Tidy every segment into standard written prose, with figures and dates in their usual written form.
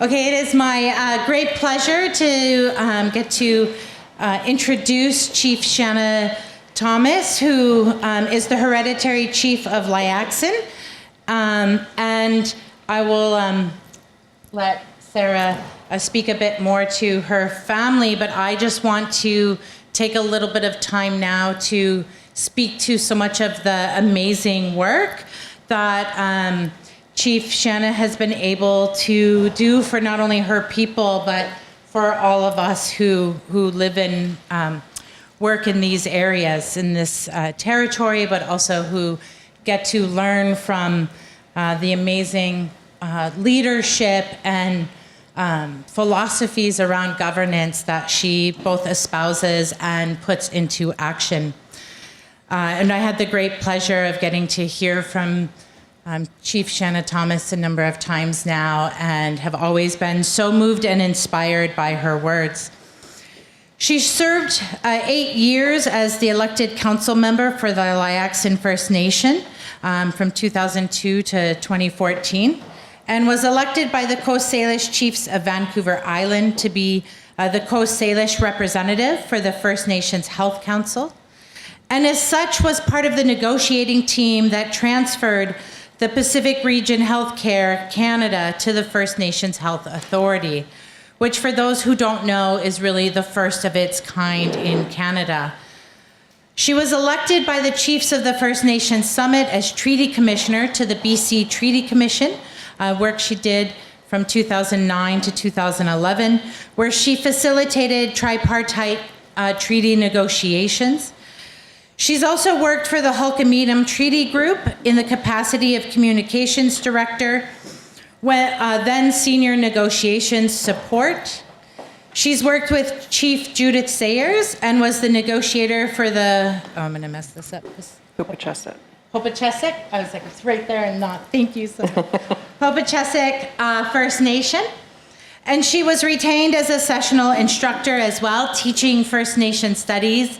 Okay, it is my great pleasure to get to introduce Chief Shana Thomas, who is the hereditary chief of Laxele'wuts'aat. And I will let Sarah speak a bit more to her family, but I just want to take a little bit of time now to speak to so much of the amazing work that Chief Shana has been able to do for not only her people, but for all of us who live in, work in these areas, in this territory, but also who get to learn from the amazing leadership and philosophies around governance that she both espouses and puts into action. And I had the great pleasure of getting to hear from Chief Shana Thomas a number of times now, and have always been so moved and inspired by her words. She served 8 years as the elected council member for the Laxele'wuts'aat First Nation from 2002 to 2014, and was elected by the Coast Salish Chiefs of Vancouver Island to be the Coast Salish representative for the First Nations Health Council, and as such was part of the negotiating team that transferred the Pacific Region Healthcare Canada to the First Nations Health Authority, which for those who don't know is really the first of its kind in Canada. She was elected by the Chiefs of the First Nations Summit as Treaty Commissioner to the BC Treaty Commission, work she did from 2009 to 2011, where she facilitated tripartite treaty negotiations. She's also worked for the Hulkameedum Treaty Group in the capacity of Communications Director, then Senior Negotiations Support. She's worked with Chief Judith Sayers and was the negotiator for the, I'm going to mess this up. Heepichesek. Heepichesek? I was like, it's right there and not. Thank you so much. Heepichesek First Nation. And she was retained as a sessional instructor as well, teaching First Nation studies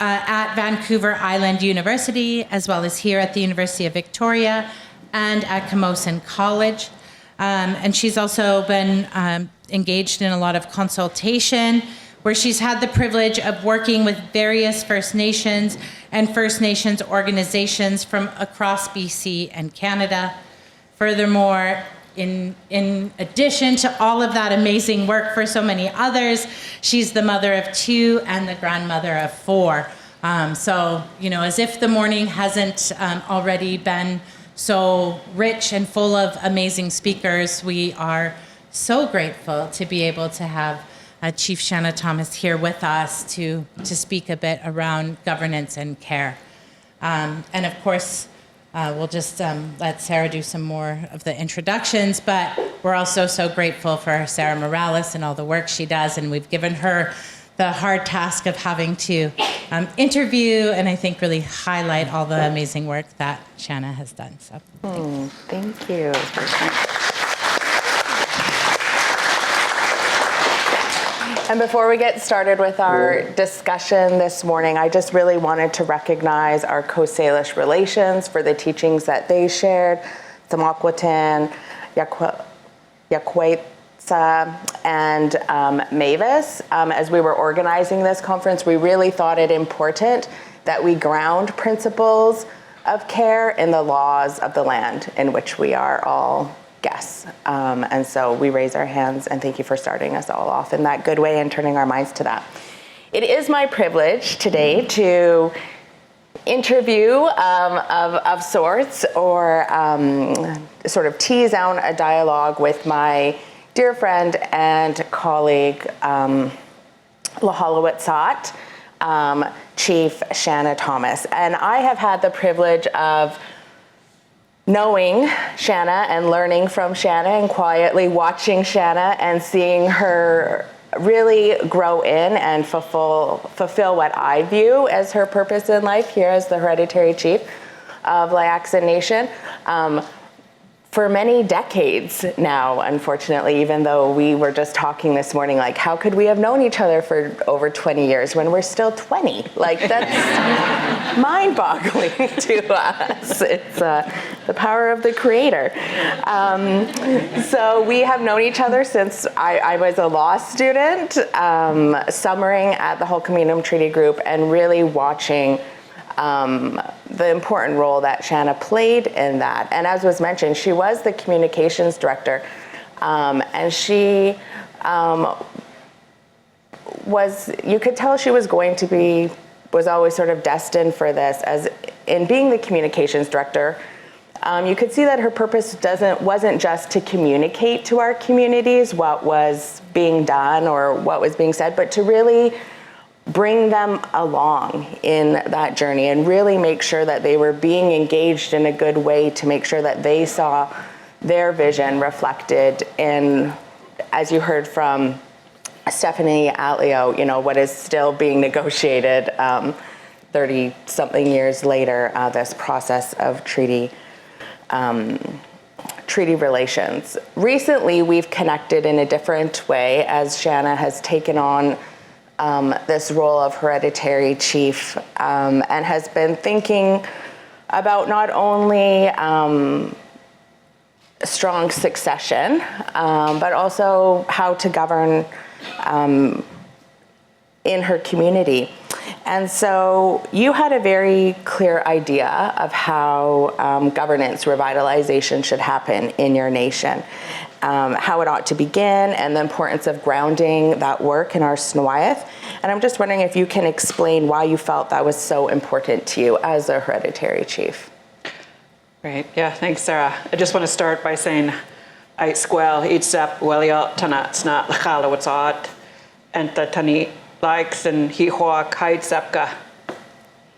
at Vancouver Island University, as well as here at the University of Victoria and at Camosun College. And she's also been engaged in a lot of consultation, where she's had the privilege of working with various First Nations and First Nations organizations from across BC and Canada. Furthermore, in addition to all of that amazing work for so many others, she's the mother of 2 and the grandmother of 4. So, you know, as if the morning hasn't already been so rich and full of amazing speakers, we are so grateful to be able to have Chief Shana Thomas here with us to speak a bit around governance and care. And of course, we'll just let Sarah do some more of the introductions, but we're also so grateful for Sarah Morales and all the work she does, and we've given her the hard task of having to interview and I think really highlight all the amazing work that Shana has done. So Thank you. And before we get started with our discussion this morning, I just really wanted to recognize our Coast Salish relations for the teachings that they shared, Tamakwatan, Kiiwetinepinesiik, and Mavis. As we were organizing this conference, we really thought it important that we ground principles of care in the laws of the land in which we are all guests. And so we raise our hands and thank you for starting us all off in that good way and turning our minds to that. It is my privilege today to interview of sorts, or sort of tease out a dialogue with my dear friend and colleague, Laxele'wuts'aat, Chief Shana Thomas. And I have had the privilege of knowing Shana and learning from Shana and quietly watching Shana and seeing her really grow in and fulfill what I view as her purpose in life here as the hereditary chief of Laxele'wuts'aat Nation. for many decades now, unfortunately, even though we were just talking this morning, like, how could we have known each other for over 20 years when we're still 20? Like, that's mind-boggling to us. It's the power of the creator. So we have known each other since I was a law student, summering at the Whole Communum Treaty Group and really watching the important role that Shana played in that. And as was mentioned, she was the communications director, and she you could tell she was was always sort of destined for this. As in being the communications director, you could see that her purpose wasn't just to communicate to our communities what was being done or what was being said, but to really bring them along in that journey and really make sure that they were being engaged in a good way to make sure that they saw their vision reflected in, as you heard from Stephanie Atleo, what is still being negotiated 30-something years later, this process of treaty relations. Recently, we've connected in a different way as Shana has taken on this role of hereditary chief and has been thinking about not only strong succession, but also how to govern in her community. And so you had a very clear idea of how governance revitalization should happen in your nation, how it ought to begin, and the importance of grounding that work in our Snowiath. And I'm just wondering if you can explain why you felt that was so important to you as a hereditary chief. Great. Yeah, thanks, Sarah. I just want to start by saying, Kiiwetinepinesiik, Laxele'wuts'aat, and Laxele'wuts'aat, Hihoak, Heitsapka,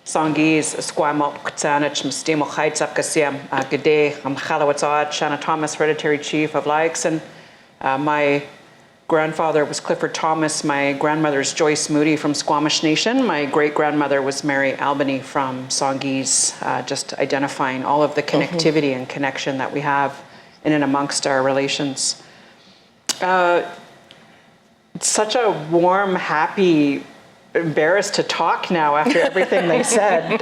Songis, Esquimalt, Kutsanich, Mstimo, Heitsapka, Siam, Gede, Laxele'wuts'aat, Shana Thomas, hereditary chief of Laxele'wuts'aat. My grandfather was Clifford Thomas. My grandmother's Joyce Moody from Squamish Nation. My great-grandmother was Mary Albany from Songhees, just identifying all of the connectivity and connection that we have in and amongst our relations. It's such a warm, happy, embarrassed to talk now after everything they said.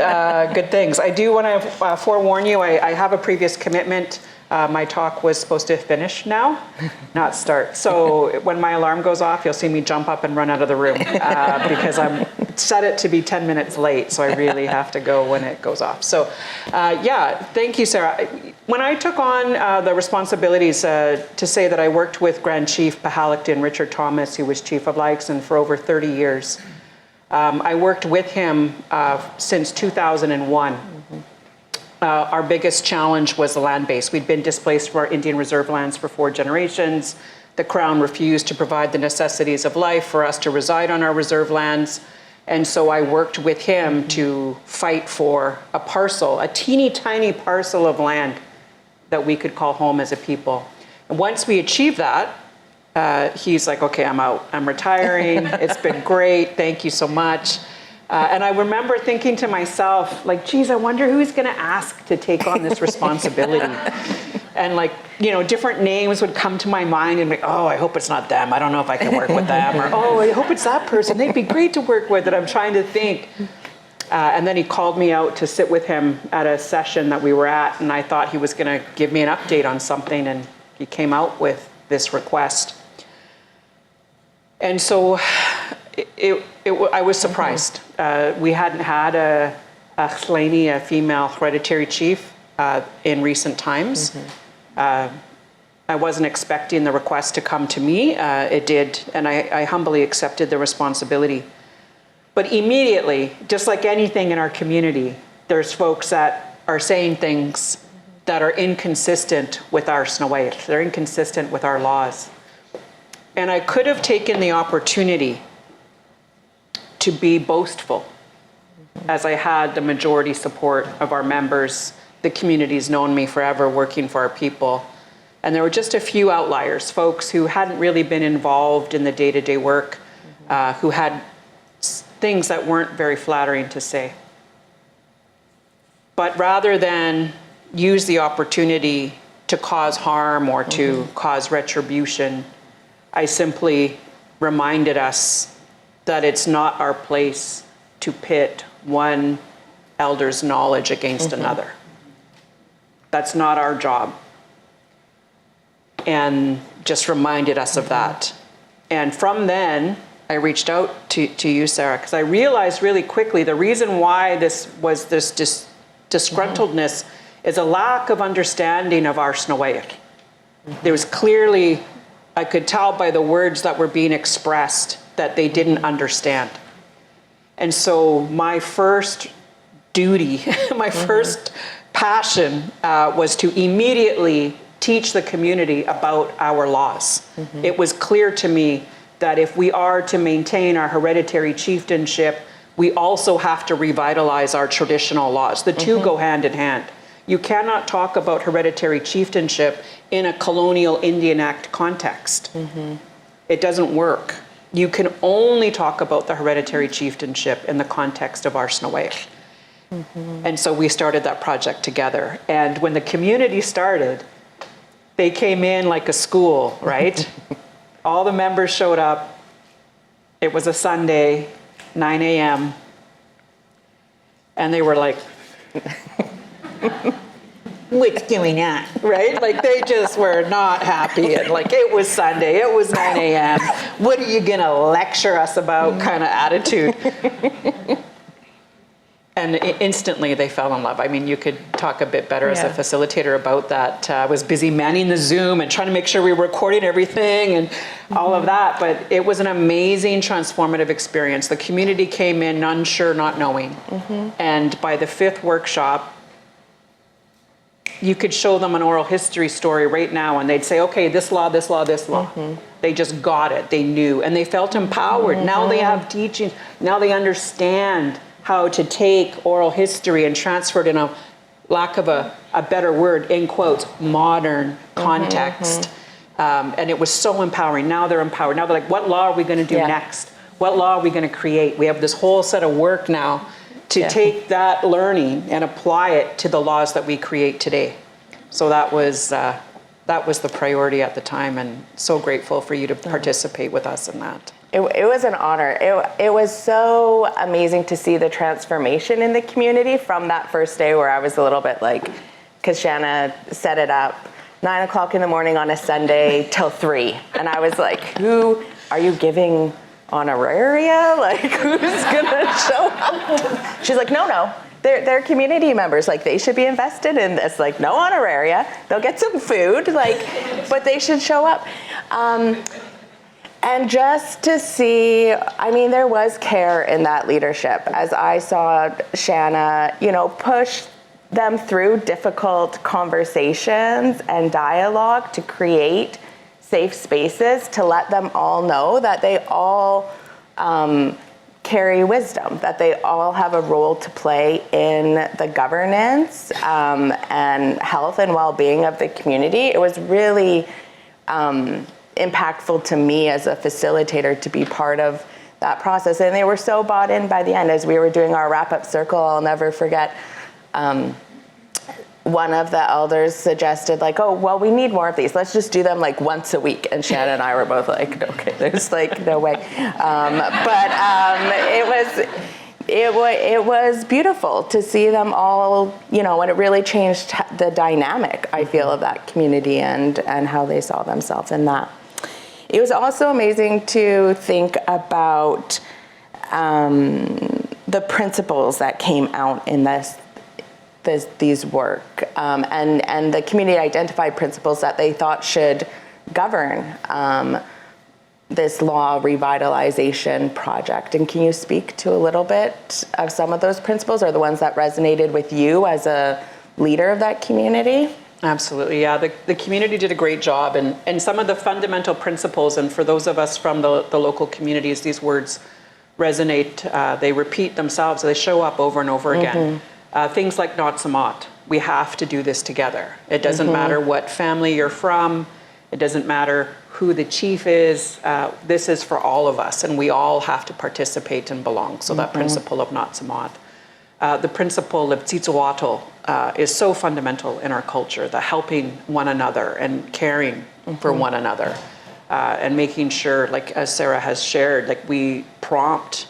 Good things. I do want to forewarn you, I have a previous commitment. My talk was supposed to finish now, not start. So when my alarm goes off, you'll see me jump up and run out of the room because I'm set it to be 10 minutes late. So I really have to go when it goes off. So yeah, thank you, Sarah. When I took on the responsibilities to say that I worked with Grand Chief Pahalikton Richard Thomas, who was Chief of Laxele'wuts'aat for over 30 years, I worked with him since 2001. Our biggest challenge was the land base. We'd been displaced from our Indian reserve lands for 4 generations. The Crown refused to provide the necessities of life for us to reside on our reserve lands. And so I worked with him to fight for a parcel, a teeny tiny parcel of land that we could call home as a people. And once we achieved that, he's like, okay, I'm out. I'm retiring. It's been great. Thank you so much. And I remember thinking to myself, like, geez, I wonder who's going to ask to take on this responsibility. And like, different names would come to my mind and like, oh, I hope it's not them. I don't know if I can work with them. Or, oh, I hope it's that person. They'd be great to work with. And I'm trying to think. And then he called me out to sit with him at a session that we were at. And I thought he was going to give me an update on something. And he came out with this request. And so I was surprised. We hadn't had a female hereditary chief in recent times. I wasn't expecting the request to come to me. It did, and I humbly accepted the responsibility. But immediately, just like anything in our community, there's folks that are saying things that are inconsistent with our Snowiath. They're inconsistent with our laws. And I could have taken the opportunity to be boastful, as I had the majority support of our members. The community's known me forever working for our people. And there were just a few outliers, folks who hadn't really been involved in the day-to-day work, who had things that weren't very flattering to say. But rather than use the opportunity to cause harm or to cause retribution. I simply reminded us that it's not our place to pit one elder's knowledge against another. That's not our job. And just reminded us of that. And from then, I reached out to you, Sarah, because I realized really quickly the reason why this disgruntledness is a lack of understanding of our Shana. There was clearly, I could tell by the words that were being expressed that they didn't understand. And so my first duty, my first passion was to immediately teach the community about our laws. It was clear to me that if we are to maintain our hereditary chieftainship, we also have to revitalize our traditional laws. The two go hand in hand. You cannot talk about hereditary chieftainship in a colonial Indian Act context. It doesn't work. You can only talk about the hereditary chieftainship in the context of our Shana. And so we started that project together. And when the community started, they came in like a school, right? All the members showed up. It was a Sunday, 9 a.m. And they were like, what's going on, right? Like they just were not happy. And like, it was Sunday, it was 9 a.m. What are you gonna lecture us about kind of attitude? And instantly they fell in love. I mean, you could talk a bit better as a facilitator about that. I was busy manning the Zoom and trying to make sure we were recording everything and all of that. But it was an amazing, transformative experience. The community came in unsure, not knowing. And by the fifth workshop, you could show them an oral history story right now and they'd say, okay, this law, this law, this law. They just got it, they knew, and they felt empowered. Now they have teaching, now they understand how to take oral history and transfer it in a lack of a better word, in quotes, modern context. And it was so empowering. Now they're empowered. Now they're like, what law are we going to do next? What law are we going to create? We have this whole set of work now to take that learning and apply it to the laws that we create today. So that was the priority at the time, and so grateful for you to participate with us in that. It was an honor. It was so amazing to see the transformation in the community from that first day where I was a little bit like, because Shana set it up 9 o'clock in the morning on a Sunday till 3. And I was like, who are you giving honoraria? Like, who's gonna show up? She's like, no. They're community members. Like, they should be invested in this. Like, no honoraria. They'll get some food. Like, but they should show up. And just to see, I mean, there was care in that leadership as I saw Shana, push them through difficult conversations and dialogue to create safe spaces to let them all know that they all carry wisdom, that they all have a role to play in the governance and health and well-being of the community. It was really impactful to me as a facilitator to be part of that process. And they were so bought in by the end. As we were doing our wrap-up circle, I'll never forget, one of the elders suggested like, oh, well, we need more of these. Let's just do them like once a week. And Shana and I were both like, okay, there's like no way. It was beautiful to see them all, and it really changed the dynamic, I feel, of that community and how they saw themselves in that. It was also amazing to think about the principles that came out in these work, and the community identified principles that they thought should govern this law revitalization project. And can you speak to a little bit of some of those principles, or the ones that resonated with you as a leader of that community? Absolutely, yeah. The community did a great job, and some of the fundamental principles, and for those of us from the local communities, these words resonate, they repeat themselves, they show up over and over again. Things like revitalization. We have to do this together. It doesn't matter what family you're from, it doesn't matter who the chief is, this is for all of us, and we all have to participate and belong. So that principle of revitalization. the principle of Kiiwetinepinesiik is so fundamental in our culture, the helping one another and caring for one another, and making sure, like as Sarah has shared, like we prompt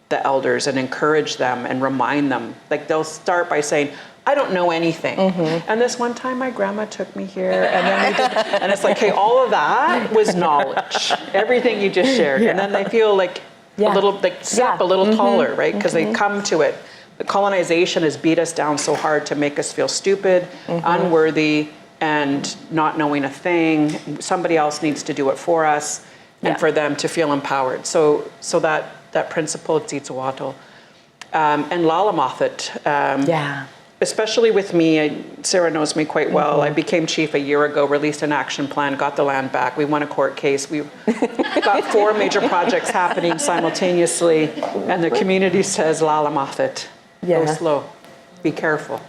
the elders and encourage them and remind them. Like they'll start by saying, I don't know anything. And this one time my grandma took me here and then we did, and it's like, hey, all of that was knowledge, everything you just shared. And then they feel like a little, like step a little taller, right? Because they come to it. The colonization has beat us down so hard to make us feel stupid, unworthy, and not knowing a thing. Somebody else needs to do it for us and for them to feel empowered. So that principle of Kiiwetinepinesiik and Laxele'wuts'aat, especially with me, Sarah knows me quite well. I became chief a year ago, released an action plan, got the land back. We won a court case. We've got 4 major projects happening simultaneously, and the community says, Laxele'wuts'aat, go slow, be careful,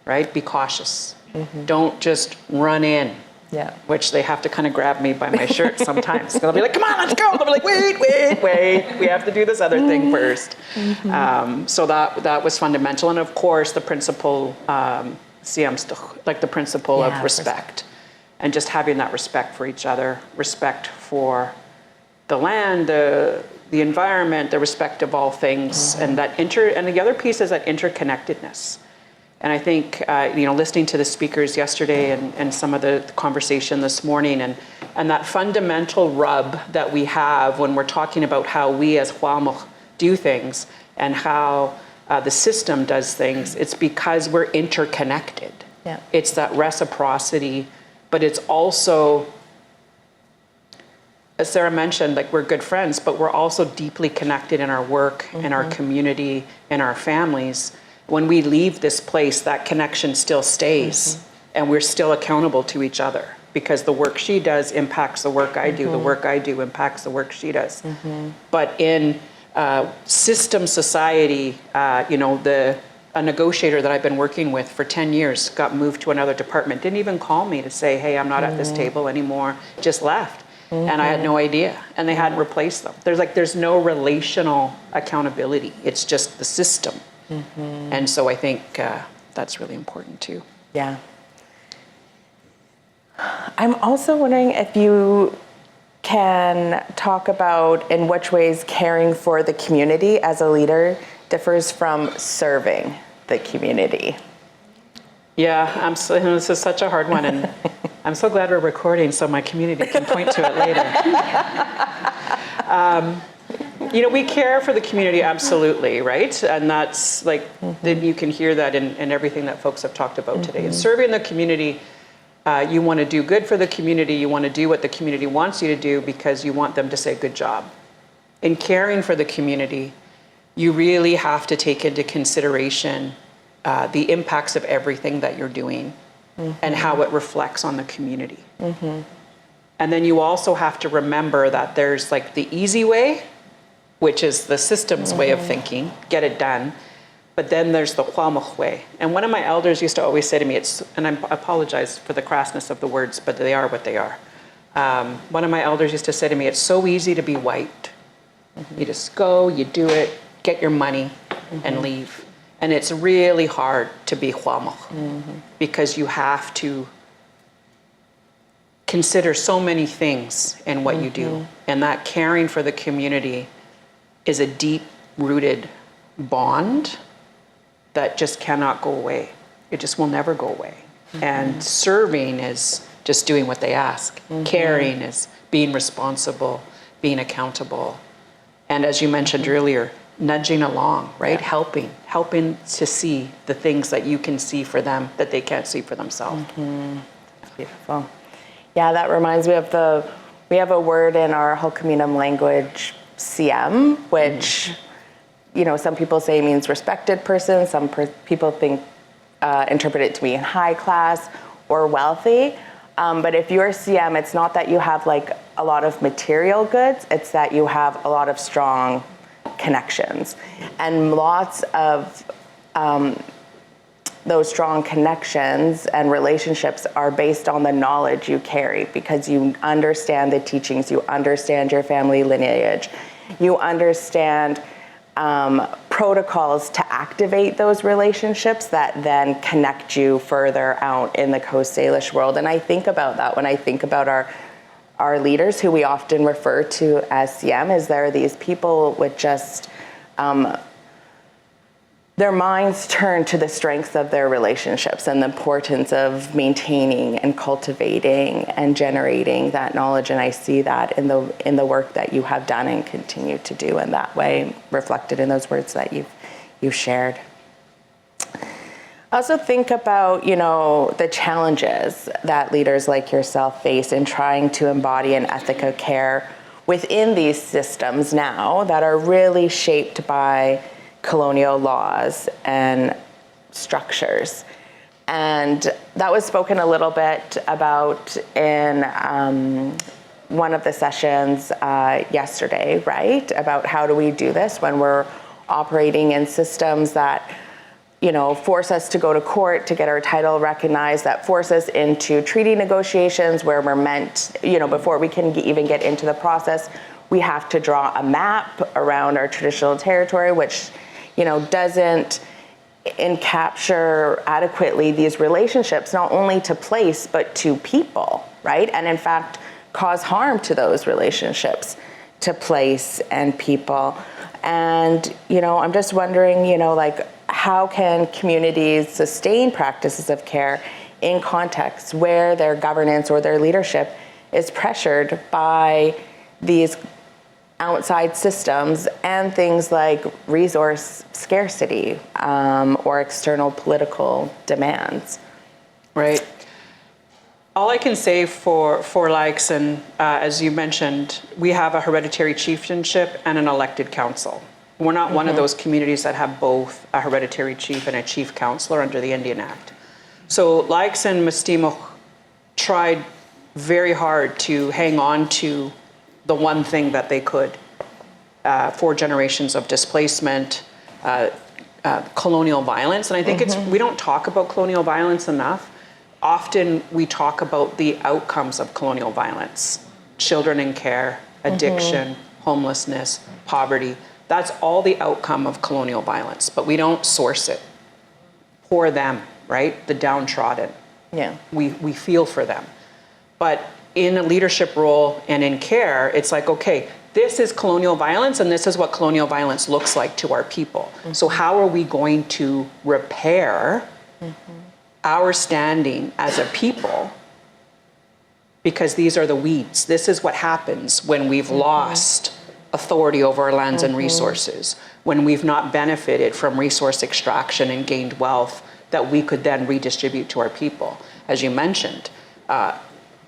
right? Be cautious. Don't just run in. Which they have to kind of grab me by my shirt sometimes. They'll be like, come on, let's go. They'll be like, wait. We have to do this other thing first. So that was fundamental. And of course, the principle, like the principle of respect. And just having that respect for each other, respect for the land, the environment, the respect of all things. And and the other piece is that interconnectedness. And I think, listening to the speakers yesterday and some of the conversation this morning and that fundamental rub that we have when we're talking about how we as Hwamach do things and how the system does things, it's because we're interconnected. It's that reciprocity, but it's also, as Sarah mentioned, like we're good friends, but we're also deeply connected in our work, in our community, in our families. When we leave this place, that connection still stays and we're still accountable to each other because the work she does impacts the work I do. The work I do impacts the work she does. But in system society, a negotiator that I've been working with for 10 years got moved to another department, didn't even call me to say, hey, I'm not at this table anymore, just left. And I had no idea. And they hadn't replaced them. There's no relational accountability. It's just the system. And so I think that's really important too. I'm also wondering if you can talk about in which ways caring for the community as a leader differs from serving the community. This is such a hard one, and I'm so glad we're recording so my community can point to it later. We care for the community, absolutely, right? And that's like, you can hear that in everything that folks have talked about today. And serving the community, you want to do good for the community, you want to do what the community wants you to do because you want them to say good job. In caring for the community, you really have to take into consideration the impacts of everything that you're doing and how it reflects on the community. And then you also have to remember that there's like the easy way, which is the system's way of thinking, get it done. But then there's the Hwamach way. And one of my elders used to always say to me, and I apologize for the crassness of the words, but they are what they are. One of my elders used to say to me, it's so easy to be white. You just go, you do it, get your money, and leave. And it's really hard to be Hwamach because you have to consider so many things in what you do. And that caring for the community is a deep-rooted bond that just cannot go away. It just will never go away. And serving is just doing what they ask. Caring is being responsible, being accountable. And as you mentioned earlier, nudging along, right? Helping to see the things that you can see for them that they can't see for themselves. Beautiful. Yeah, that reminds me of we have a word in our Hulkaminam language, CM, which, some people say means respected person. Some people interpret it to mean high class or wealthy. But if you're CM, it's not that you have like a lot of material goods. It's that you have a lot of strong connections. And lots of those strong connections and relationships are based on the knowledge you carry because you understand the teachings, you understand your family lineage, you understand protocols to activate those relationships that then connect you further out in the Coast Salish world. And I think about that when I think about our leaders, who we often refer to as CM, is there are these people with just their minds turn to the strength of their relationships and the importance of maintaining and cultivating and generating that knowledge. And I see that in the work that you have done and continue to do in that way, reflected in those words that you've shared. I also think about, the challenges that leaders like yourself face in trying to embody an ethic of care within these systems now that are really shaped by colonial laws and structures. And that was spoken a little bit about in one of the sessions yesterday, right? About how do we do this when we're operating in systems that, force us to go to court to get our title recognized, that force us into treaty negotiations where we're meant, before we can even get into the process, we have to draw a map around our traditional territory, which doesn't capture adequately these relationships, not only to place, but to people, right? And in fact, cause harm to those relationships, to place and people. And, I'm just wondering, how can communities sustain practices of care in contexts where their governance or their leadership is pressured by these outside systems and things like resource scarcity or external political demands? Right. All I can say for Laxele'wuts'aat, as you mentioned, we have a hereditary chieftainship and an elected council. We're not one of those communities that have both a hereditary chief and a chief councillor under the Indian Act. So Laxele'wuts'aat and Misteemo tried very hard to hang on to the one thing that they could. 4 generations of displacement, colonial violence. And I think we don't talk about colonial violence enough. Often we talk about the outcomes of colonial violence. Children in care, addiction, homelessness, poverty. That's all the outcome of colonial violence, but we don't source it. For them, right? The downtrodden. Yeah. We feel for them. But in a leadership role and in care, it's like, okay, this is colonial violence and this is what colonial violence looks like to our people. So how are we going to repair our standing as a people? Because these are the weeds. This is what happens when we've lost authority over our lands and resources, when we've not benefited from resource extraction and gained wealth that we could then redistribute to our people. As you mentioned,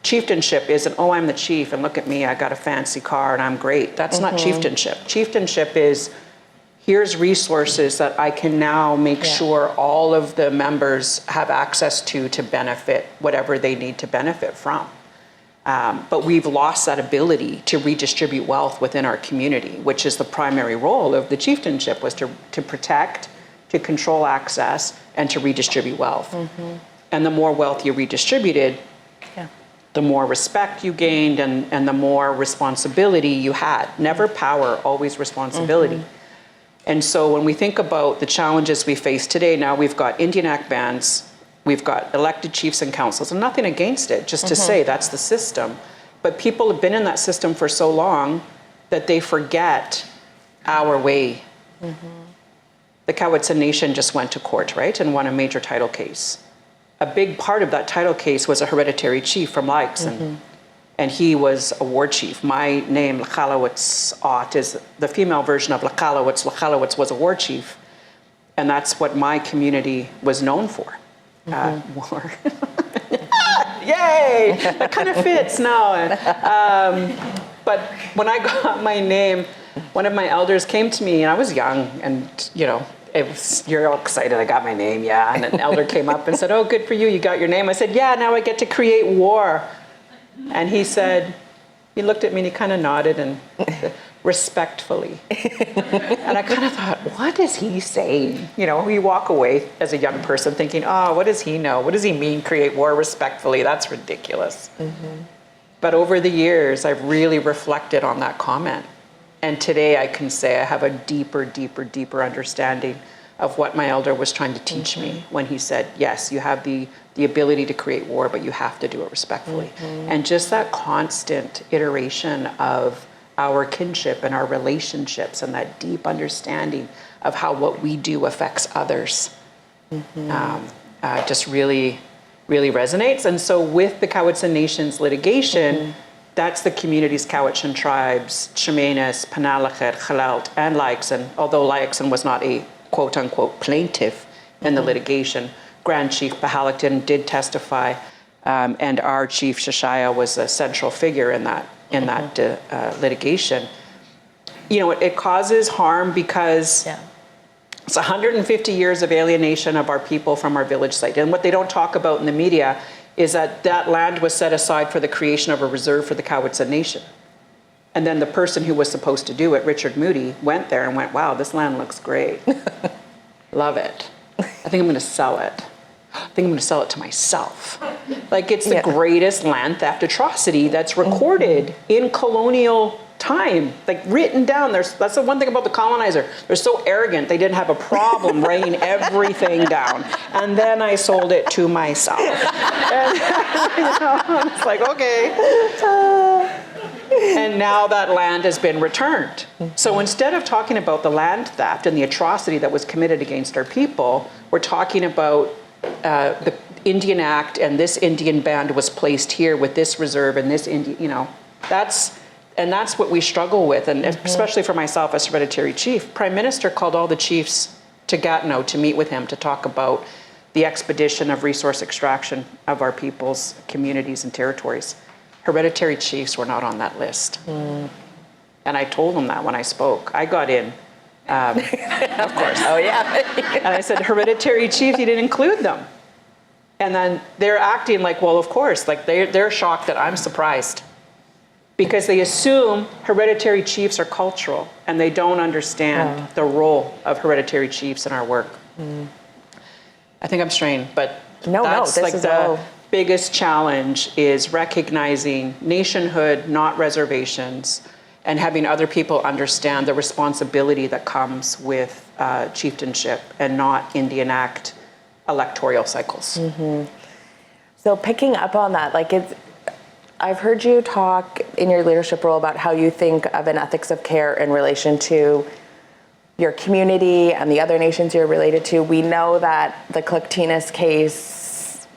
chieftainship isn't, oh, I'm the chief and look at me, I got a fancy car and I'm great. That's not chieftainship. Chieftainship is, here's resources that I can now make sure all of the members have access to benefit whatever they need to benefit from. But we've lost that ability to redistribute wealth within our community, which is the primary role of the chieftainship, was to protect, to control access, and to redistribute wealth. And the more wealth you redistributed, the more respect you gained and the more responsibility you had. Never power, always responsibility. And so when we think about the challenges we face today, now we've got Indian Act bans, we've got elected chiefs and councils, and nothing against it, just to say that's the system. But people have been in that system for so long that they forget our way. The Kiiwetinepinesiik Nation just went to court, right, and won a major title case. A big part of that title case was a hereditary chief from Laxele'wuts'aat, and he was a war chief. My name, Laxele'wuts'aat, is the female version of Laxele'wuts'. Laxele'wuts' was a war chief, and that's what my community was known for. War. Yay! That kind of fits now. But when I got my name, one of my elders came to me, and I was young, and you're all excited, I got my name, yeah. And an elder came up and said, oh, good for you, you got your name. I said, yeah, now I get to create war. And he said, he looked at me and he kind of nodded and said, respectfully. And I kind of thought, what is he saying? You walk away as a young person thinking, oh, what does he know? What does he mean, create war respectfully? That's ridiculous. But over the years, I've really reflected on that comment. And today I can say I have a deeper understanding of what my elder was trying to teach me when he said, yes, you have the ability to create war, but you have to do it respectfully. And just that constant iteration of our kinship and our relationships and that deep understanding of how what we do affects others just really resonates. And so with the Kiiwetinoong Nations litigation, that's the communities, Kiiwetinoong tribes, Chemainus, Penalachet, Chalelt, and Laxele'wuts'aat, although Laxele'wuts'aat was not a quote-unquote plaintiff in the litigation. Grand Chief Pahalakton did testify, and our Chief Shashaya was a central figure in that litigation. You know, it causes harm because it's 150 years of alienation of our people from our village site. And what they don't talk about in the media is that that land was set aside for the creation of a reserve for the Kiiwetinoong Nation. And then the person who was supposed to do it, Richard Moody, went there and went, wow, this land looks great. Love it. I think I'm going to sell it. I think I'm going to sell it to myself. Like, it's the greatest land theft atrocity that's recorded in colonial time, like written down. That's the one thing about the colonizer. They're so arrogant, they didn't have a problem writing everything down. And then I sold it to myself. And, it's like, okay. And now that land has been returned. So instead of talking about the land theft and the atrocity that was committed against our people, we're talking about the Indian Act, and this Indian band was placed here with this reserve and this Indian, that's what we struggle with. And especially for myself as hereditary chief, Prime Minister called all the chiefs to Gatineau to meet with him to talk about the expedition of resource extraction of our people's communities and territories. Hereditary chiefs were not on that list. And I told them that when I spoke. I got in, of course. Oh, yeah. And I said, hereditary chiefs, you didn't include them. And then they're acting like, well, of course, like they're shocked that I'm surprised. Because they assume hereditary chiefs are cultural and they don't understand the role of hereditary chiefs in our work. I think I'm straying, but that's like the biggest challenge is recognizing nationhood, not reservations, and having other people understand the responsibility that comes with chieftainship and not Indian Act electoral cycles. So picking up on that, I've heard you talk in your leadership role about how you think of an ethics of care in relation to your community and the other nations you're related to. We know that the Kiiwetinepinesiik case,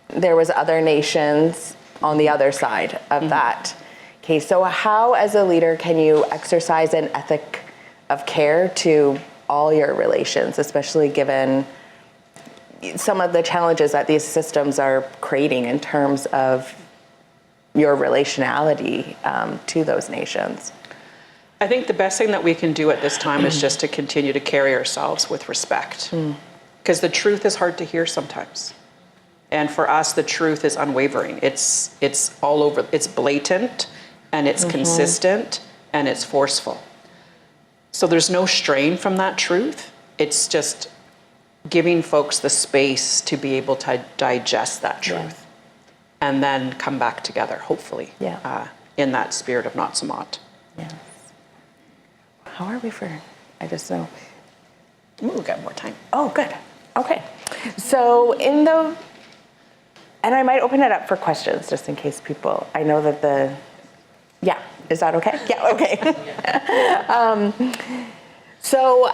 there was other nations on the other side of that case. So how, as a leader, can you exercise an ethic of care to all your relations, especially given some of the challenges that these systems are creating in terms of your relationality to those nations? I think the best thing that we can do at this time is just to continue to carry ourselves with respect. Because the truth is hard to hear sometimes. And for us, the truth is unwavering. It's all over, it's blatant, and it's consistent, and it's forceful. So there's no strain from that truth. It's just giving folks the space to be able to digest that truth and then come back together, hopefully, in that spirit of Natsumat. Yes. How are we for, I just know. We've got more time. Oh, good. Okay. So and I might open it up for questions just in case people, I know that is that okay? Yeah, okay. So,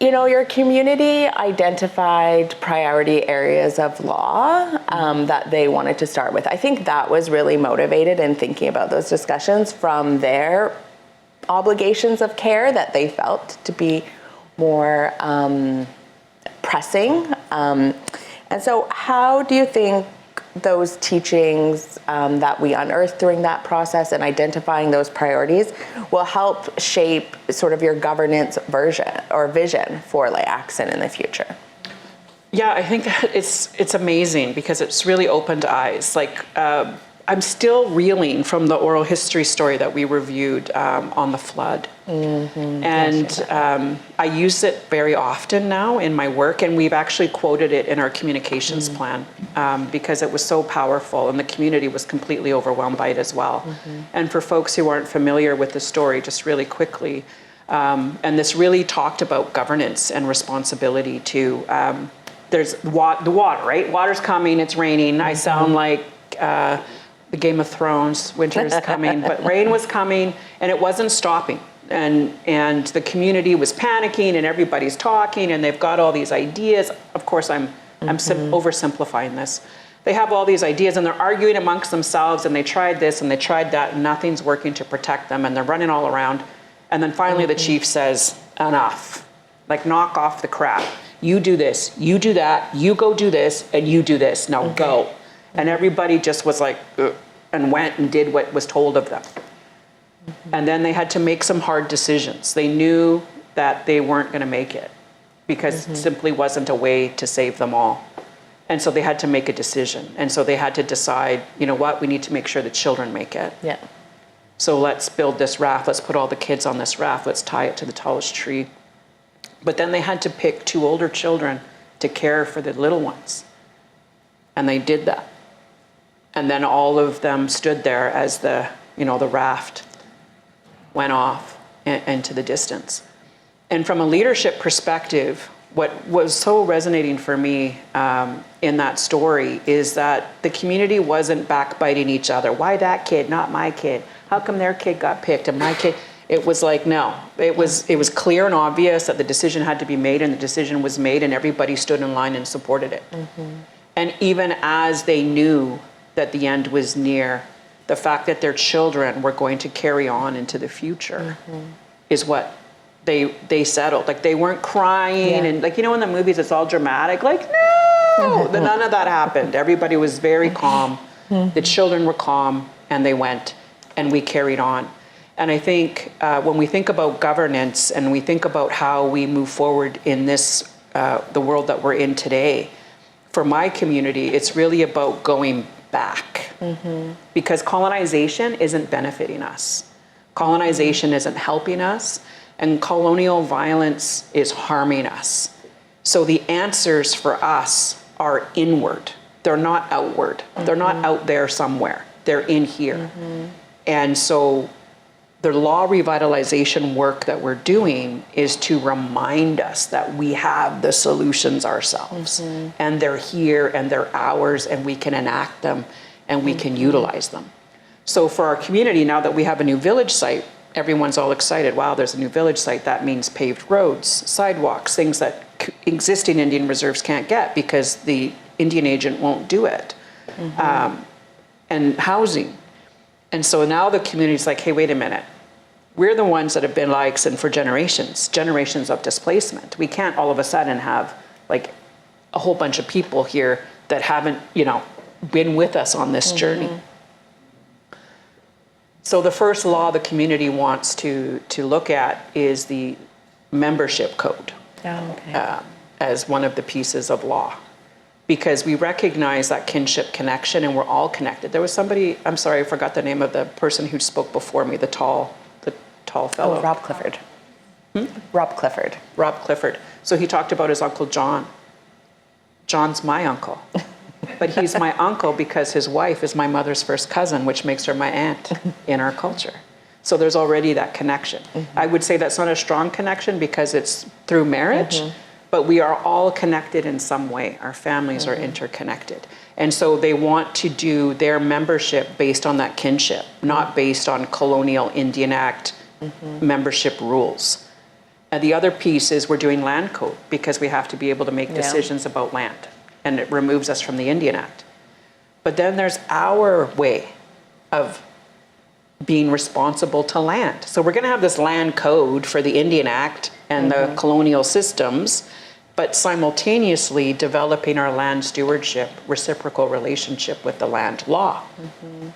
your community identified priority areas of law that they wanted to start with. I think that was really motivated in thinking about those discussions from their obligations of care that they felt to be more pressing. And so how do you think those teachings that we unearthed during that process and identifying those priorities will help shape sort of your governance version or vision for Laxele'wuts'aat in the future? Yeah, I think that it's amazing because it's really opened eyes. I'm still reeling from the oral history story that we reviewed on the flood. And I use it very often now in my work, and we've actually quoted it in our communications plan because it was so powerful, and the community was completely overwhelmed by it as well. And for folks who aren't familiar with the story, just really quickly, and this really talked about governance and responsibility too. There's the water, right? Water's coming, it's raining. I sound like the Game of Thrones, winter is coming, but rain was coming and it wasn't stopping. And the community was panicking and everybody's talking and they've got all these ideas. Of course, I'm oversimplifying this. They have all these ideas and they're arguing amongst themselves and they tried this and they tried that and nothing's working to protect them and they're running all around. And then finally the chief says, enough, like knock off the crap. You do this, you do that, you go do this, and you do this, now go. And everybody just was like, ugh, and went and did what was told of them. And then they had to make some hard decisions. They knew that they weren't going to make it because it simply wasn't a way to save them all. And so they had to make a decision. And so they had to decide, you know what, we need to make sure the children make it. Yeah. So let's build this raft. Let's put all the kids on this raft. Let's tie it to the tallest tree. But then they had to pick 2 older children to care for the little ones. And they did that. And then all of them stood there as the raft went off into the distance. And from a leadership perspective, what was so resonating for me in that story is that the community wasn't backbiting each other. Why that kid, not my kid? How come their kid got picked and my kid? It was like, no, it was clear and obvious that the decision had to be made and the decision was made and everybody stood in line and supported it. And even as they knew that the end was near, the fact that their children were going to carry on into the future is what they settled. Like they weren't crying and like, in the movies it's all dramatic, like, no, none of that happened. Everybody was very calm. The children were calm and they went and we carried on. And I think when we think about governance and we think about how we move forward in this, the world that we're in today, for my community, it's really about going back because colonization isn't benefiting us. Colonization isn't helping us and colonial violence is harming us. So the answers for us are inward. They're not outward. They're not out there somewhere. They're in here. And so the law revitalization work that we're doing is to remind us that we have the solutions ourselves and they're here and they're ours and we can enact them and we can utilize them. So for our community, now that we have a new village site, everyone's all excited. Wow, there's a new village site. That means paved roads, sidewalks, things that existing Indian reserves can't get because the Indian agent won't do it. And housing. And so now the community's like, hey, wait a minute. We're the ones that have been Laxele'wuts'aat for generations of displacement. We can't all of a sudden have like a whole bunch of people here that haven't, been with us on this journey. So the first law the community wants to look at is the membership code as one of the pieces of law. Because we recognize that kinship connection and we're all connected. There was somebody, I'm sorry, I forgot the name of the person who spoke before me, the tall fellow. Oh, Rob Clifford. Rob Clifford. Rob Clifford. So he talked about his Uncle John. John's my uncle. But he's my uncle because his wife is my mother's first cousin, which makes her my aunt in our culture. So there's already that connection. I would say that's not a strong connection because it's through marriage. But we are all connected in some way. Our families are interconnected. And so they want to do their membership based on that kinship, not based on colonial Indian Act membership rules. And the other piece is we're doing land code because we have to be able to make decisions about land. And it removes us from the Indian Act. But then there's our way of being responsible to land. So we're going to have this land code for the Indian Act and the colonial systems, but simultaneously developing our land stewardship, reciprocal relationship with the land law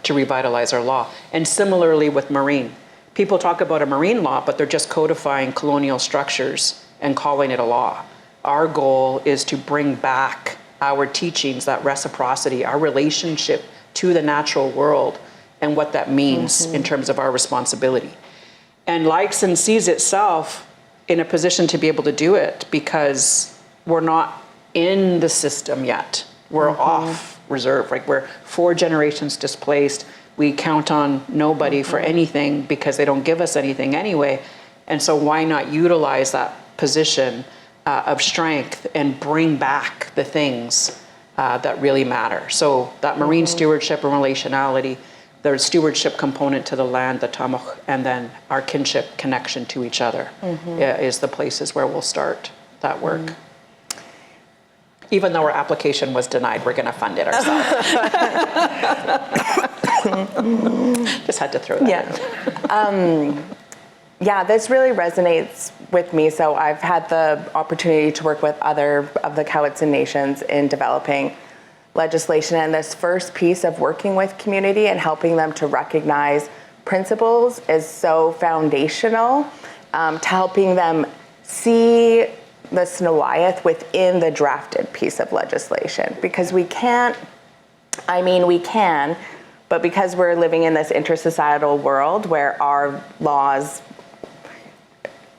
to revitalize our law. And similarly with marine. People talk about a marine law, but they're just codifying colonial structures and calling it a law. Our goal is to bring back our teachings, that reciprocity, our relationship to the natural world and what that means in terms of our responsibility. And Laxele'wuts'aat sees itself in a position to be able to do it because we're not in the system yet. We're off reserve, like we're 4 generations displaced. We count on nobody for anything because they don't give us anything anyway. And so why not utilize that position of strength and bring back the things that really matter? So that marine stewardship and relationality, the stewardship component to the land, the tamach, and then our kinship connection to each other is the places where we'll start that work. Even though our application was denied, we're going to fund it ourselves. Just had to throw that in. Yeah, this really resonates with me. So I've had the opportunity to work with other of the Kiiwetin nations in developing legislation. And this first piece of working with community and helping them to recognize principles is so foundational to helping them see the Laxele'wuts'aat within the drafted piece of legislation. Because we can, but because we're living in this intersocietal world where our laws,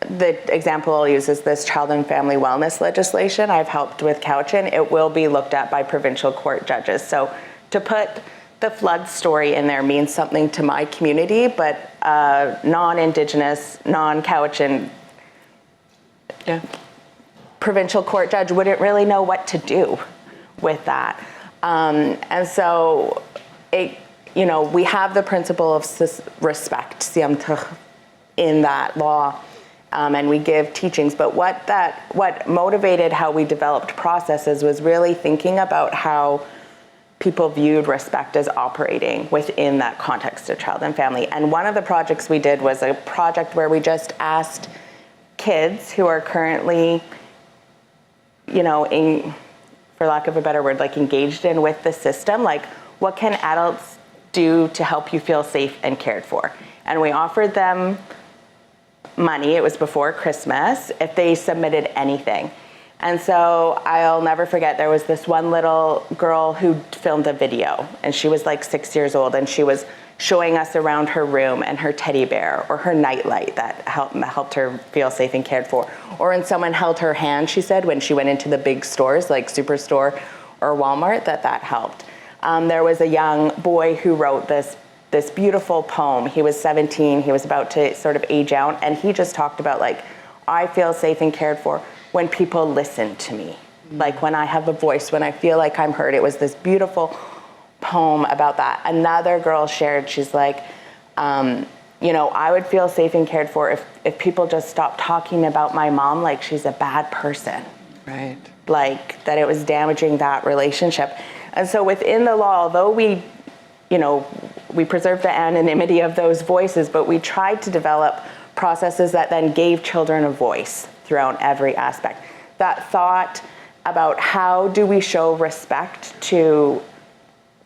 the example I'll use is this child and family wellness legislation I've helped with Kiiwetin. It will be looked at by provincial court judges. So to put the flood story in there means something to my community, but non-Indigenous, non-Kiiwetin provincial court judge wouldn't really know what to do with that. And so we have the principle of respect in that law. And we give teachings, but what motivated how we developed processes was really thinking about how people viewed respect as operating within that context of child and family. And one of the projects we did was a project where we just asked kids who are currently, for lack of a better word, like engaged in with the system, like what can adults do to help you feel safe and cared for? And we offered them money, it was before Christmas, if they submitted anything. And so I'll never forget, there was this one little girl who filmed a video, and she was like 6 years old, and she was showing us around her room and her teddy bear or her nightlight that helped her feel safe and cared for. Or when someone held her hand, she said, when she went into the big stores like Superstore or Walmart, that helped. There was a young boy who wrote this beautiful poem. He was 17, he was about to sort of age out, and he just talked about like, I feel safe and cared for when people listen to me. Like when I have a voice, when I feel like I'm heard. It was this beautiful poem about that. Another girl shared, she's like, I would feel safe and cared for if people just stopped talking about my mom like she's a bad person. Right. Like that it was damaging that relationship. And so within the law, although we preserved the anonymity of those voices, but we tried to develop processes that then gave children a voice throughout every aspect. That thought about how do we show respect to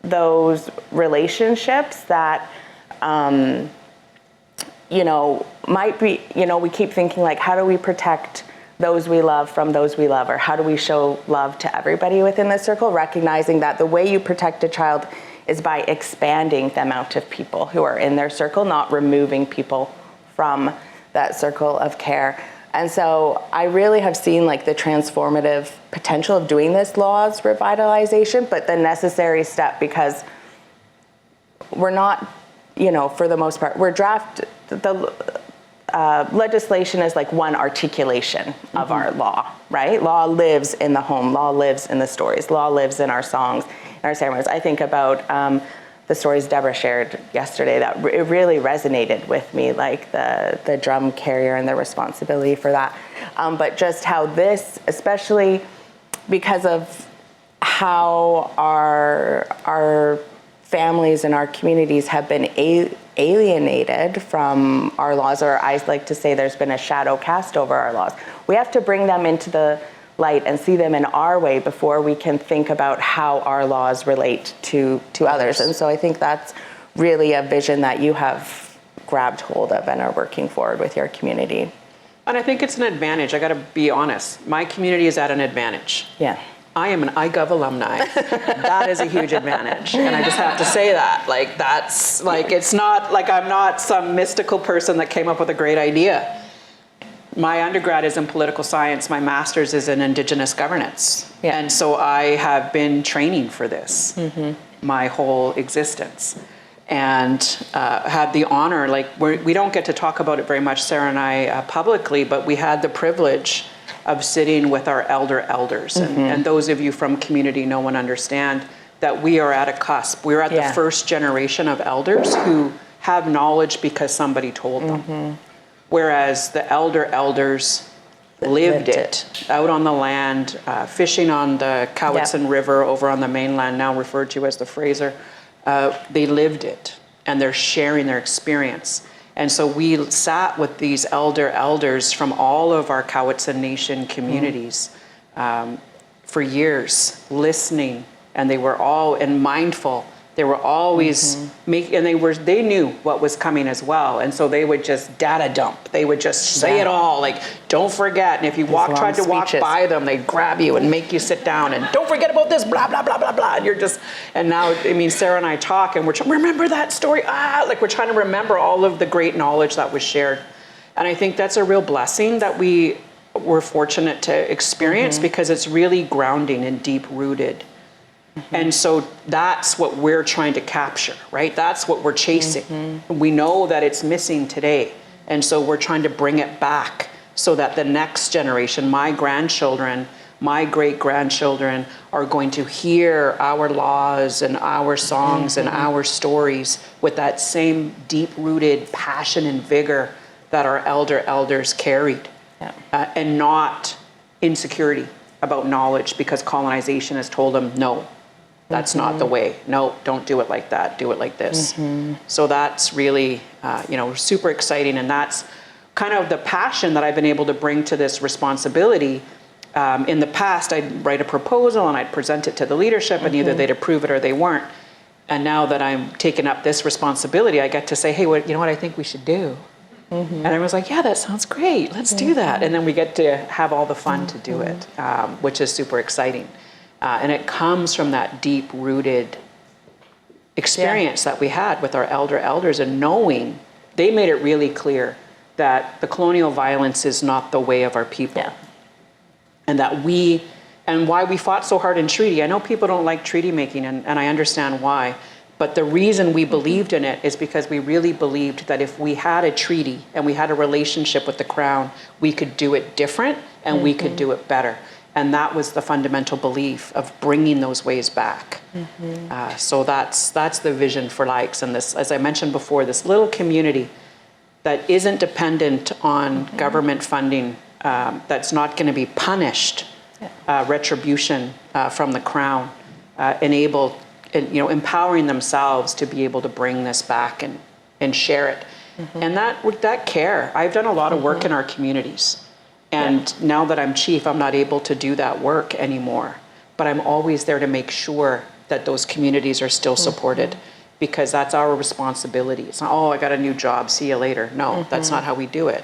those relationships that, might be, we keep thinking like, how do we protect those we love from those we love, or how do we show love to everybody within this circle, recognizing that the way you protect a child is by expanding the amount of people who are in their circle, not removing people from that circle of care. And so I really have seen like the transformative potential of doing this law's revitalization, but the necessary step, because we're not, for the most part, the legislation is like one articulation of our law, right? Law lives in the home, law lives in the stories, law lives in our songs, in our ceremonies. I think about the stories Deborah shared yesterday, that it really resonated with me, like the drum carrier and the responsibility for that. But just how this, especially because of how our families and our communities have been alienated from our laws, or I like to say there's been a shadow cast over our laws. We have to bring them into the light and see them in our way before we can think about how our laws relate to others. And so I think that's really a vision that you have grabbed hold of and are working forward with your community. And I think it's an advantage. I got to be honest. My community is at an advantage. Yeah. I am an iGov alumni. That is a huge advantage. And I just have to say that. Like, that's, like, it's not like I'm not some mystical person that came up with a great idea. My undergrad is in political science. My master's is in Indigenous governance. Yeah. And so I have been training for this my whole existence. And had the honor, like, we don't get to talk about it very much, Sarah and I, publicly, but we had the privilege of sitting with our elders. And those of you from community know and understand that we are at a cusp. We're at the first generation of elders who have knowledge because somebody told them. Whereas the elders lived it out on the land, fishing on the Kiiwetinepinesiik River over on the mainland, now referred to as the Fraser. They lived it, and they're sharing their experience. And so we sat with these elders from all of our Kiiwetin Nation communities for years, listening, and they were all mindful. They were always and they knew what was coming as well. And so they would just data dump. They would just say it all, like, don't forget. And if you tried to walk by them, they'd grab you and make you sit down and don't forget about this, blah, blah, blah, blah, blah. And now, I mean, Sarah and I talk and we're trying to remember that story. Like, we're trying to remember all of the great knowledge that was shared. And I think that's a real blessing that we were fortunate to experience because it's really grounding and deep rooted. And so that's what we're trying to capture, right? That's what we're chasing. We know that it's missing today. And so we're trying to bring it back so that the next generation, my grandchildren, my great-grandchildren, are going to hear our laws and our songs and our stories with that same deep-rooted passion and vigor that our elders carried. And not insecurity about knowledge because colonization has told them, no, that's not the way. No, don't do it like that. Do it like this. So that's really, super exciting. And that's kind of the passion that I've been able to bring to this responsibility. In the past, I'd write a proposal and I'd present it to the leadership and either they'd approve it or they weren't. And now that I'm taking up this responsibility, I get to say, hey, you know what I think we should do? And I was like, yeah, that sounds great. Let's do that. And then we get to have all the fun to do it, which is super exciting. And it comes from that deep-rooted experience that we had with our elders and knowing they made it really clear that the colonial violence is not the way of our people. And that and why we fought so hard in treaty. I know people don't like treaty making, and I understand why. But the reason we believed in it is because we really believed that if we had a treaty and we had a relationship with the Crown, we could do it different and we could do it better. And that was the fundamental belief of bringing those ways back. So that's the vision for Lax. And this, as I mentioned before, this little community that isn't dependent on government funding, that's not going to be punished, retribution from the Crown, empowering themselves to be able to bring this back and share it. And that care, I've done a lot of work in our communities. And now that I'm chief, I'm not able to do that work anymore. But I'm always there to make sure that those communities are still supported because that's our responsibility. It's not, I got a new job, see you later. No, that's not how we do it.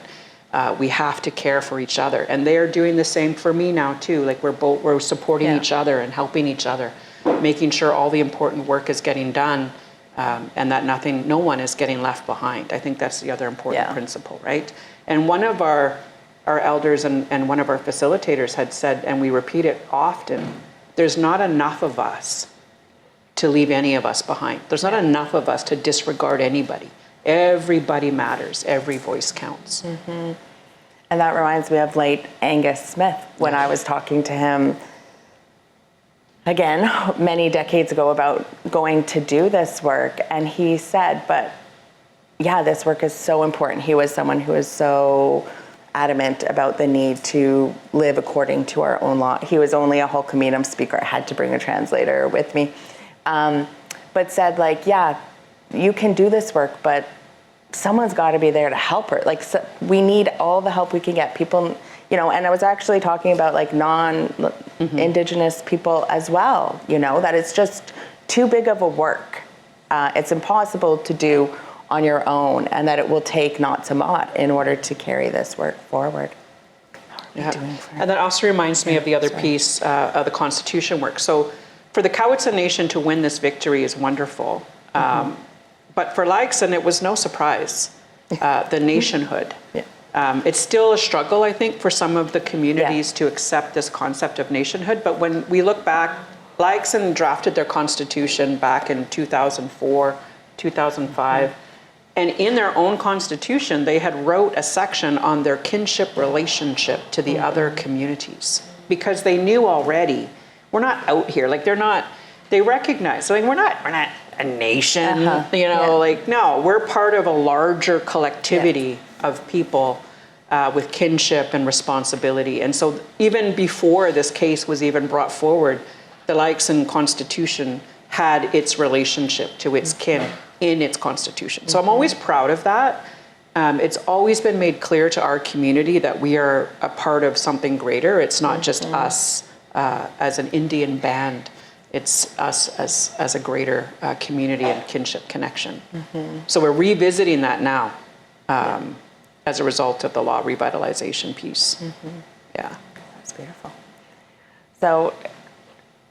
We have to care for each other. And they're doing the same for me now too. Like we're supporting each other and helping each other, making sure all the important work is getting done and that no one is getting left behind. I think that's the other important principle, right? And one of our elders and one of our facilitators had said, and we repeat it often, there's not enough of us to leave any of us behind. There's not enough of us to disregard anybody. Everybody matters. Every voice counts. And that reminds me of late Angus Smith when I was talking to him again many decades ago about going to do this work. And he said, but yeah, this work is so important. He was someone who was so adamant about the need to live according to our own law. He was only a Hulkaminam speaker. I had to bring a translator with me. But said, like, yeah, you can do this work, but someone's got to be there to help her. Like, we need all the help we can get. People, and I was actually talking about, like, non-Indigenous people as well, that it's just too big of a work. It's impossible to do on your own, and that it will take not a lot in order to carry this work forward. Yeah. And that also reminds me of the other piece of the Constitution work. So for the Kiiwet'aat Nation to win this victory is wonderful. But for Laxele'wuts'aat, it was no surprise, the nationhood. It's still a struggle, I think, for some of the communities to accept this concept of nationhood. But when we look back, Laxele'wuts'aat drafted their constitution back in 2004, 2005. And in their own constitution, they had wrote a section on their kinship relationship to the other communities, because they knew already, we're not out here, like they recognize, like we're not a nation, like, no, we're part of a larger collectivity of people with kinship and responsibility. And so even before this case was even brought forward, the Laxele'wuts'aat Constitution had its relationship to its kin in its constitution. So I'm always proud of that. It's always been made clear to our community that we are a part of something greater. It's not just us as an Indian band. It's us as a greater community and kinship connection. So we're revisiting that now as a result of the law revitalization piece. Yeah. That's beautiful. So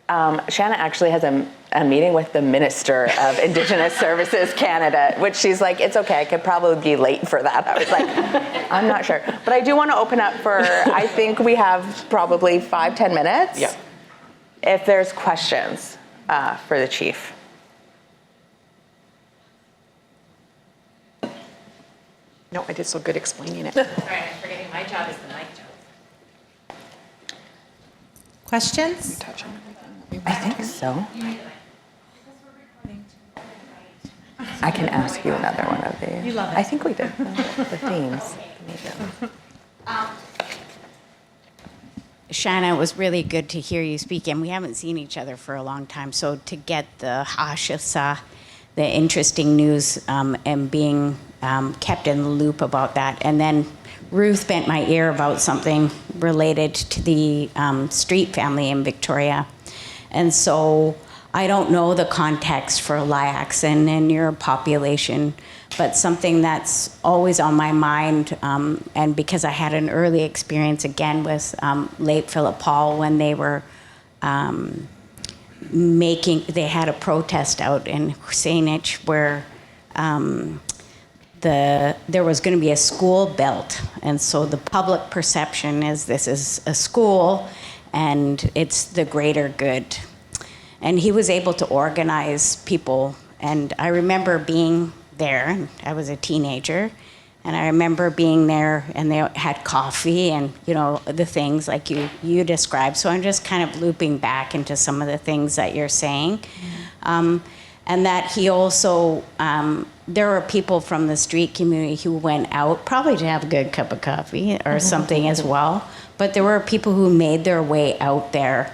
Shana actually has a meeting with the Minister of Indigenous Services Canada, which she's like, it's okay, I could probably be late for that. I was like, I'm not sure. But I do want to open up for, I think we have probably 5-10 minutes. Yeah. If there's questions for the chief. No, I did so good explaining it. Sorry, I'm forgetting my job is the mic job. Questions? I think so. I can ask you another one of these. You love it. I think we did the themes. Shana, it was really good to hear you speak, and we haven't seen each other for a long time. So to get the hashasa, the interesting news, and being kept in the loop about that, and then Ruth bent my ear about something related to the Street family in Victoria. And so I don't know the context for Laxele'wuts'aat and your population, but something that's always on my mind, and because I had an early experience again with late Philip Paul when they were they had a protest out in Husainich where there was going to be a school built, and so the public perception is this is a school and it's the greater good. And he was able to organize people, and I remember being there. I was a teenager, and I remember being there, and they had coffee and the things like you described. So I'm just kind of looping back into some of the things that you're saying. And that he also, there were people from the street community who went out, probably to have a good cup of coffee or something as well, but there were people who made their way out there.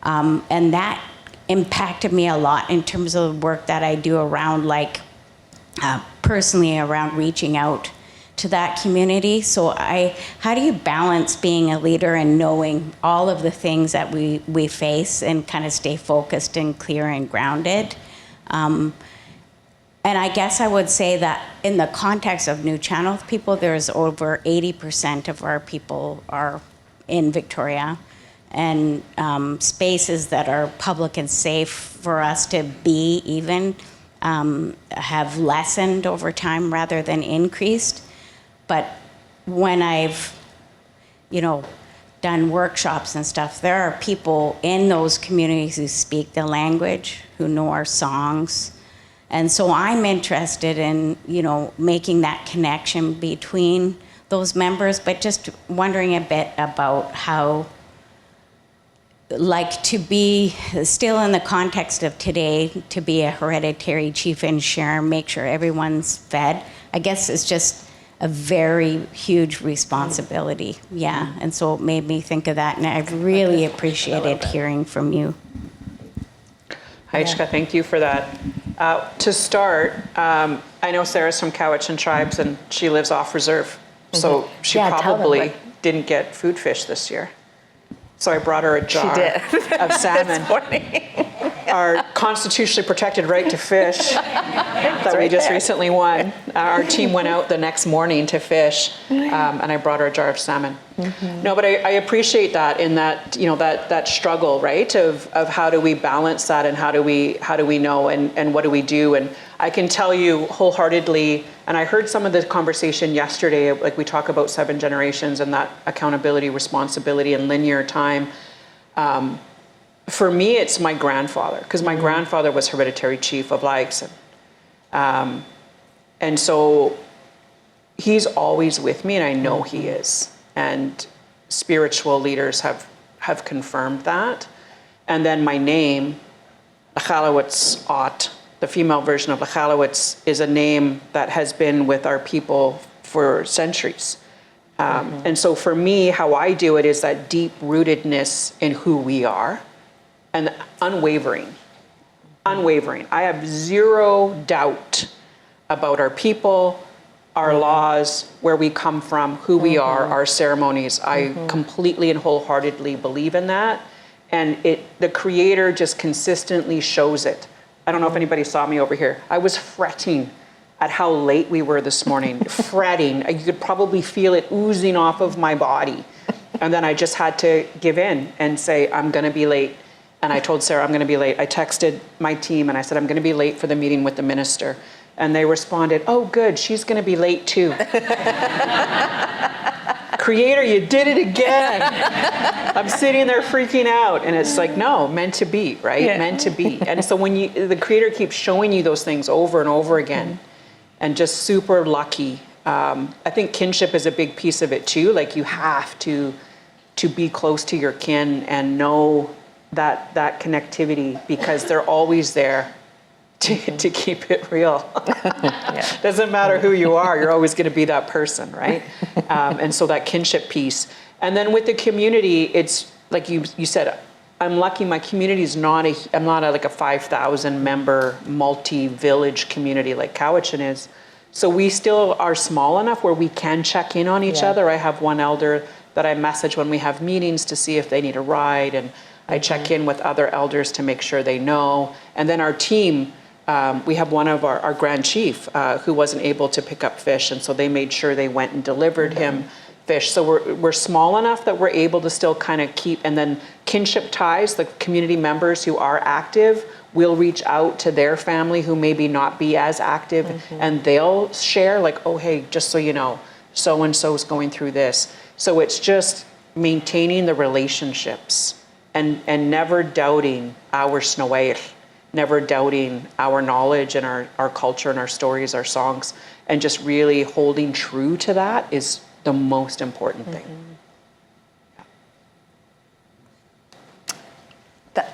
And that impacted me a lot in terms of the work that I do around, personally around reaching out to that community. So how do you balance being a leader and knowing all of the things that we face and kind of stay focused and clear and grounded? And I guess I would say that in the context of New Channel people, there's over 80% of our people are in Victoria, and spaces that are public and safe for us to be even have lessened over time rather than increased. But when I've, done workshops and stuff, there are people in those communities who speak the language, who know our songs. And so I'm interested in, making that connection between those members, but just wondering a bit about how, to be still in the context of today, to be a hereditary chief and share, make sure everyone's fed, I guess it's just a very huge responsibility. Yeah, and so it made me think of that, and I've really appreciated hearing from you. Heidi, thank you for that. To start, I know Sarah's from Kiiwetin tribes and she lives off reserve. So she probably didn't get food fish this year. So I brought her a jar of salmon. This morning. our constitutionally protected right to fish that we just recently won. Our team went out the next morning to fish, and I brought her a jar of salmon. No, but I appreciate that in that, you know, that struggle, right, of how do we balance that, and how do we know, and what do we do? And I can tell you wholeheartedly, and I heard some of the conversation yesterday, like we talk about 7 generations and that accountability, responsibility, and linear time. For me, it's my grandfather, because my grandfather was hereditary chief of Laxele'wuts'aat. And so he's always with me, and I know he is. And spiritual leaders have confirmed that. And then my name, Laxele'wuts'aat, the female version of Laxele'wuts, is a name that has been with our people for centuries. And so for me, how I do it is that deep rootedness in who we are, and unwavering. I have zero doubt about our people, our laws, where we come from, who we are, our ceremonies. I completely and wholeheartedly believe in that. And the Creator just consistently shows it. I don't know if anybody saw me over here. I was fretting at how late we were this morning, fretting. You could probably feel it oozing off of my body. And then I just had to give in and say, I'm gonna be late. And I told Sarah, I'm gonna be late. I texted my team and I said, I'm gonna be late for the meeting with the minister. And they responded, oh good, she's gonna be late too. Creator, you did it again. I'm sitting there freaking out. And it's like, no, meant to be, right? Yeah. Meant to be. And so when the Creator keeps showing you those things over and over again, and just super lucky. I think kinship is a big piece of it too. Like you have to be close to your kin and know that connectivity, because they're always there to keep it real. Doesn't matter who you are, you're always going to be that person, right? And so that kinship piece. And then with the community, it's like you said, I'm lucky my community is not like a 5,000 member multi-village community like Kiiwetin is. So we still are small enough where we can check in on each other. I have one elder that I message when we have meetings to see if they need a ride, and I check in with other elders to make sure they know. And then our team, we have one of our Grand Chief who wasn't able to pick up fish, and so they made sure they went and delivered him fish. So we're small enough that we're able to still kind of keep, and then kinship ties, the community members who are active will reach out to their family who maybe not be as active, and they'll share like, oh, hey, just so you know, so-and-so is going through this. So it's just maintaining the relationships and never doubting our Shana, never doubting our knowledge and our culture and our stories, our songs, and just really holding true to that is the most important thing.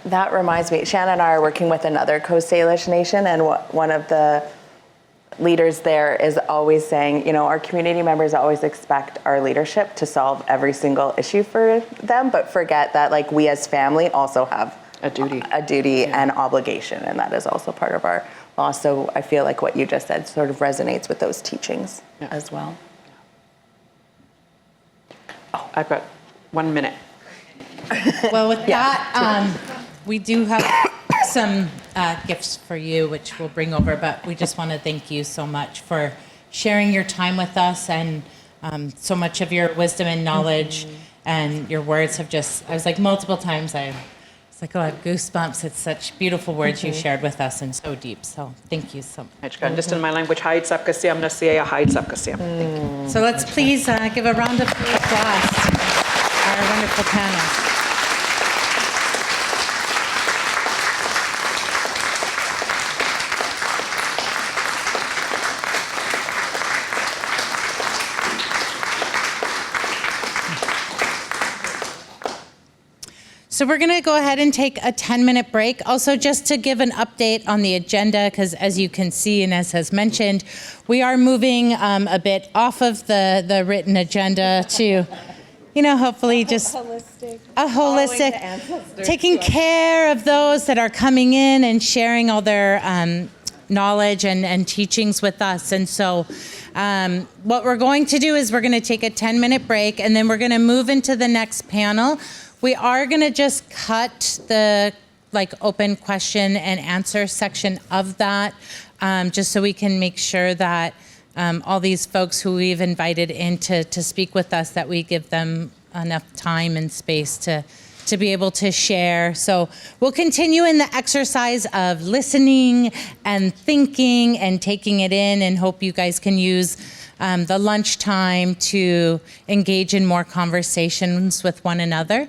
That reminds me, Shana and I are working with another Coast Salish nation, and one of the leaders there is always saying, you know, our community members always expect our leadership to solve every single issue for them, but forget that like we as family also have a duty and obligation, and that is also part of our law. So I feel like what you just said sort of resonates with those teachings as well. Oh, I've got 1 minute. Well, with that, we do have some gifts for you, which we'll bring over, but we just want to thank you so much for sharing your time with us, and so much of your wisdom and knowledge and your words have just, I was like multiple times, it's like, oh, I have goosebumps. It's such beautiful words you shared with us and so deep. So thank you so much. Just in my language, Thank you. So let's please give a round of applause to our wonderful panel. So we're going to go ahead and take a 10-minute break. Also, just to give an update on the agenda, because as you can see and as has mentioned, we are moving a bit off of the written agenda to, you know, hopefully just a holistic, taking care of those that are coming in and sharing all their knowledge and teachings with us. And so what we're going to do is we're going to take a 10-minute break, and then we're going to move into the next panel. We are going to just cut the like open question and answer section of that, just so we can make sure that all these folks who we've invited in to speak with us, that we give them enough time and space to be able to share. So we'll continue in the exercise of listening and thinking and taking it in, and hope you guys can use the lunchtime to engage in more conversations with one another.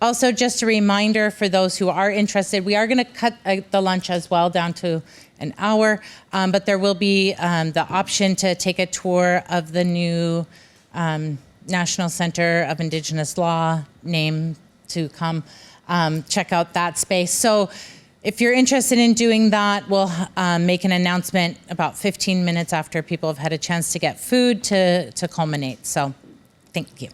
Also, just a reminder for those who are interested, we are going to cut the lunch as well down to an hour, but there will be the option to take a tour of the new National Center of Indigenous Law, name to come check out that space. So if you're interested in doing that, we'll make an announcement about 15 minutes after people have had a chance to get food to culminate. So thank you.